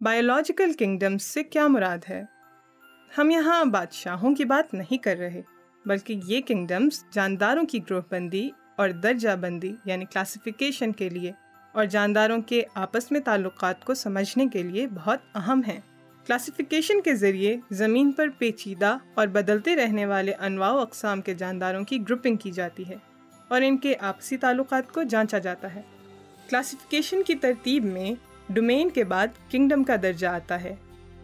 Biological kingdoms سے کیا مراد ہے؟ ہم یہاں بادشاہوں کی بات نہیں کر رہے، بلکہ یہ کنگڈمز جانداروں کی گروہ بندی اور درجہ بندی یعنی کلاسیفیکیشن کے لیے اور جانداروں کے آپس میں تعلقات کو سمجھنے کے لیے بہت اہم ہیں۔ کلاسیفیکیشن کے ذریعے زمین پر پیچیدہ اور بدلتے رہنے والے انواع و اقسام کے جانداروں کی گروپنگ کی جاتی ہے اور ان کے آپسی تعلقات کو جانچا جاتا ہے۔ کلاسیفیکیشن کی ترتیب میں ڈومین کے بعد کنگڈم کا درجہ آتا ہے۔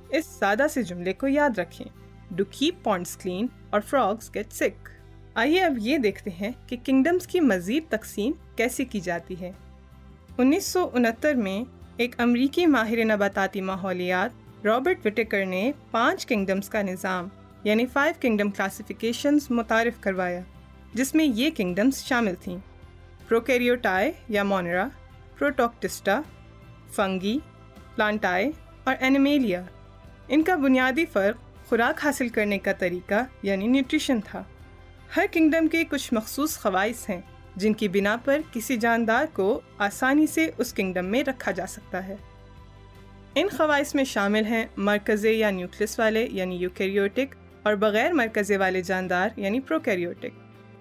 اس سادہ سے جملے کو یاد رکھیں: ڈو کیپ پونڈز کلین اور فراگز گیٹ سک۔ آئیے اب یہ دیکھتے ہیں کہ کنگڈمز کی مزید تقسیم کیسے کی جاتی ہے۔ 1969 میں ایک امریکی ماہر نباتاتی ماحولیات رابرٹ وٹیکر نے 5 کنگڈمز کا نظام یعنی 5 کنگڈم کلاسیفیکیشنز متعارف کروایا، جس میں یہ کنگڈمز شامل تھیں: پروکیریوٹائے یا مونرا، پروٹوکٹسٹا، فنگی، پلانٹائے اور اینیمیلیا۔ ان کا بنیادی فرق خوراک حاصل کرنے کا طریقہ یعنی نیوٹریشن تھا۔ ہر کنگڈم کے کچھ مخصوص خواص ہیں جن کی بنا پر کسی جاندار کو آسانی سے اس کنگڈم میں رکھا جا سکتا ہے۔ ان خواص میں شامل ہیں مرکزے یا نیوکلس والے یعنی یوکیریوٹک اور بغیر مرکزے والے جاندار یعنی پروکیریوٹک،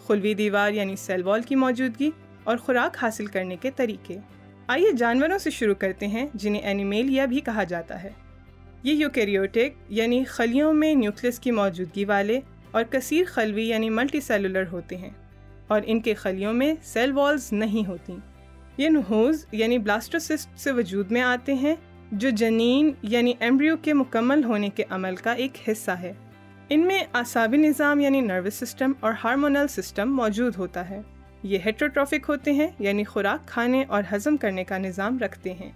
خلوی دیوار یعنی سیل وال کی موجودگی اور خوراک حاصل کرنے کے طریقے۔ آئیے جانوروں سے شروع کرتے ہیں جنہیں اینیمیلیا بھی کہا جاتا ہے۔ یہ یوکیریوٹک یعنی خلیوں میں نیوکلس کی موجودگی والے اور کثیر خلوی یعنی ملٹی سیلولر ہوتے ہیں اور ان کے خلیوں میں سیل والز نہیں ہوتی۔ یہ نہوز یعنی بلاسٹوسسٹ سے وجود میں آتے ہیں جو جنین یعنی ایمبریو کے مکمل ہونے کے عمل کا ایک حصہ ہے۔ ان میں اعصابی نظام یعنی نروس سسٹم اور ہارمونل سسٹم موجود ہوتا ہے۔ یہ ہیٹروٹروفک ہوتے ہیں یعنی خوراک کھانے اور ہضم کرنے کا نظام رکھتے ہیں۔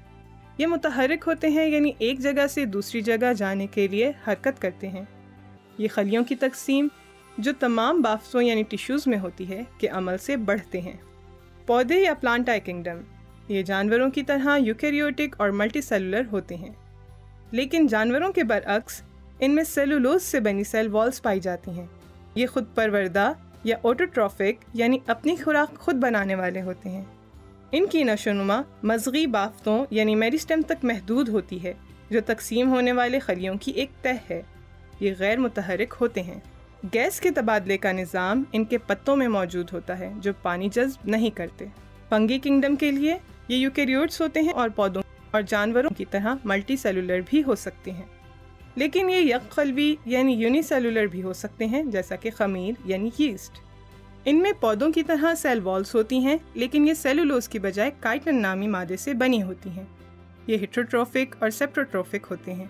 یہ متحرک ہوتے ہیں یعنی ایک جگہ سے دوسری جگہ جانے کے لیے حرکت کرتے ہیں۔ یہ خلیوں کی تقسیم جو تمام بافتوں یعنی ٹیشوز میں ہوتی ہے کے عمل سے بڑھتے ہیں۔ پودے یا پلانٹائے کنگڈم، یہ جانوروں کی طرح یوکیریوٹک اور ملٹی سیلولر ہوتے ہیں، لیکن جانوروں کے برعکس ان میں سیلولوز سے بنی سیل والز پائی جاتی ہیں۔ یہ خود پروردہ یا اوٹوٹروفک یعنی اپنی خوراک خود بنانے والے ہوتے ہیں۔ ان کی نشو و نما مضغی بافتوں یعنی میریسٹم تک محدود ہوتی ہے جو تقسیم ہونے والے خلیوں کی ایک تہ ہے۔ یہ غیر متحرک ہوتے ہیں۔ گیس کے تبادلے کا نظام ان کے پتوں میں موجود ہوتا ہے جو پانی جذب نہیں کرتے۔ فنگی کنگڈم کے لیے یہ یوکیریوٹس ہوتے ہیں اور پودوں اور جانوروں کی طرح ملٹی سیلولر بھی ہو سکتے ہیں، لیکن یہ یک خلوی یعنی یونی سیلولر بھی ہو سکتے ہیں جیسا کہ خمیر یعنی یسٹ۔ ان میں پودوں کی طرح سیل والز ہوتی ہیں، لیکن یہ سیلولوز کی بجائے کائٹن نامی مادے سے بنی ہوتی ہیں۔ یہ ہیٹروٹروفک اور سیپروٹروفک ہوتے ہیں،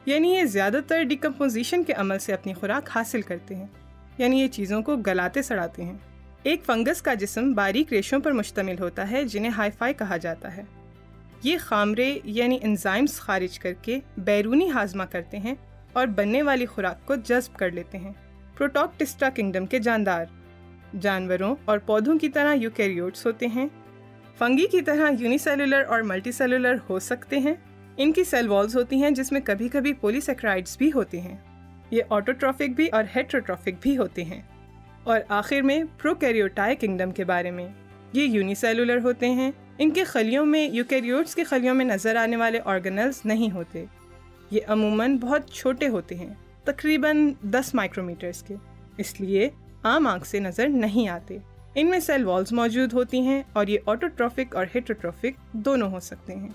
یعنی یہ زیادہ تر ڈیکمپوزیشن کے عمل سے اپنی خوراک حاصل کرتے ہیں، یعنی یہ چیزوں کو گلاتے سڑاتے ہیں۔ ایک فنگس کا جسم باریک ریشوں پر مشتمل ہوتا ہے جنہیں ہائفائی کہا جاتا ہے۔ یہ خامرے یعنی انزائمز خارج کر کے بیرونی ہاضمہ کرتے ہیں اور بننے والی خوراک کو جذب کر لیتے ہیں۔ پروٹوکٹسٹا کنگڈم کے جاندار جانوروں اور پودوں کی طرح یوکیریوٹس ہوتے ہیں، فنگی کی طرح یونی سیلولر اور ملٹی سیلولر ہو سکتے ہیں۔ ان کی سیل والز ہوتی ہیں جس میں کبھی کبھی پولی سیکرائڈز بھی ہوتے ہیں۔ یہ آٹوٹروفک بھی اور ہیٹروٹروفک بھی ہوتے ہیں۔ اور آخر میں پروکیریوٹائے کنگڈم کے بارے میں، یہ یونی سیلولر ہوتے ہیں۔ ان کے خلیوں میں یوکیریوٹس کے خلیوں میں نظر آنے والے آرگنلز نہیں ہوتے۔ یہ عموماً بہت چھوٹے ہوتے ہیں، تقریباً 10 مائکرومیٹرز کے، اس لیے عام آنکھ سے نظر نہیں آتے۔ ان میں سیل والز موجود ہوتی ہیں اور یہ آٹوٹروفک اور ہیٹروٹروفک دونوں ہو سکتے ہیں۔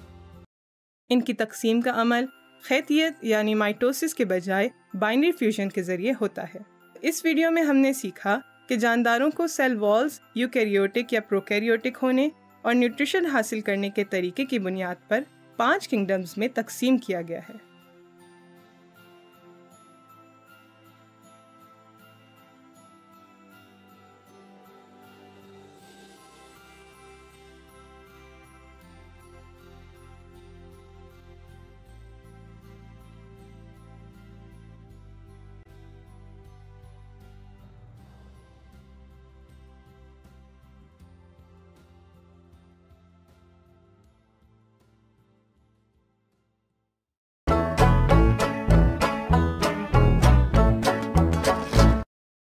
ان کی تقسیم کا عمل خیتیت یعنی مائٹوسس کے بجائے بائنری فیوژن کے ذریعے ہوتا ہے۔ اس ویڈیو میں ہم نے سیکھا کہ جانداروں کو سیل والز یوکیریوٹک یا پروکیریوٹک ہونے اور نیوٹریشن حاصل کرنے کے طریقے کی بنیاد پر 5 کنگڈمز میں تقسیم کیا گیا ہے۔